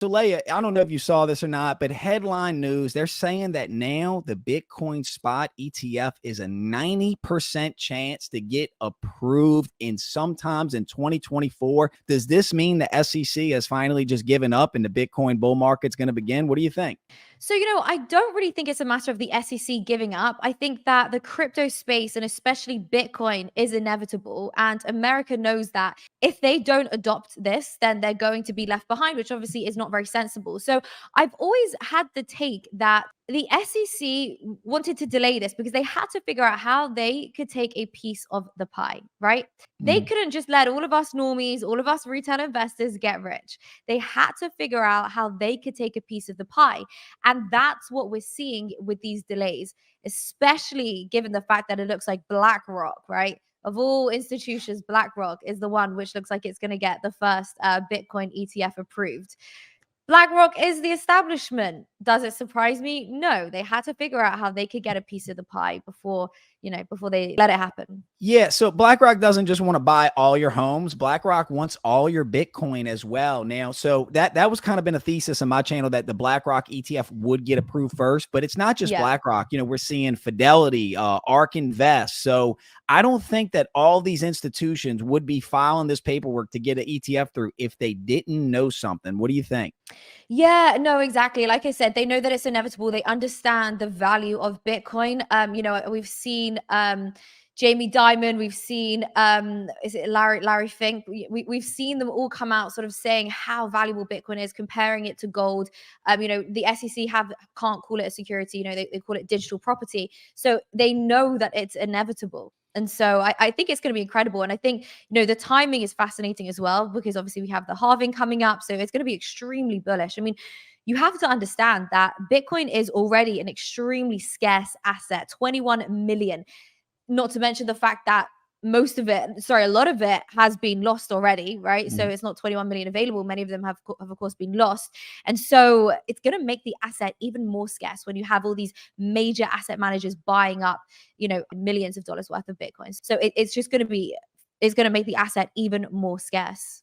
So, Leia, I don't know if you saw this or not, but headline news, they're saying that now the Bitcoin spot ETF is a 90% chance to get approved in sometimes in 2024. Does this mean the SEC has finally just given up and the Bitcoin bull market's going to begin? What do you think? So, I don't really think it's a matter of the SEC giving up. I think that the crypto space and especially Bitcoin is inevitable. And America knows that if they don't adopt this, then they're going to be left behind, which obviously is not very sensible. So, I've always had the take that the SEC wanted to delay this because they had to figure out how they could take a piece of the pie, right? They Mhm. couldn't just let all of us normies, all of us retail investors get rich. They had to figure out how they could take a piece of the pie. And that's what we're seeing with these delays, especially given the fact that it looks like BlackRock, right? Of all institutions, BlackRock is the one which looks like it's going to get the first Bitcoin ETF approved. BlackRock is the establishment. Does it surprise me? No. They had to figure out how they could get a piece of the pie before they let it happen. Yeah, so BlackRock doesn't just want to buy all your homes. BlackRock wants all your Bitcoin as well. Now, so that was kind of been a thesis on my channel that the BlackRock ETF would get approved first, but it's not just Yeah. BlackRock. We're seeing Fidelity, ARK Invest. So I don't think that all these institutions would be filing this paperwork to get an ETF through if they didn't know something. What do you think? Yeah, no, exactly. Like I said, they know that it's inevitable. They understand the value of Bitcoin. We've seen Jamie Dimon, we've seen is it Larry Fink? We've seen them all come out sort of saying how valuable Bitcoin is, comparing it to gold. The SEC can't call it a security, they call it digital property. So they know that it's inevitable. And so I think it's going to be incredible. And I think, the timing is fascinating as well, because obviously we have the halving coming up. So it's going to be extremely bullish. I mean, you have to understand that Bitcoin is already an extremely scarce asset, 21 million, not to mention the fact that a lot of it has been lost already, right? So it's not 21 million available. Many of them have of course been lost. And so it's going to make the asset even more scarce when you have all these major asset managers buying up, millions of dollars worth of Bitcoins. So it's just going to be, it's going to make the asset even more scarce.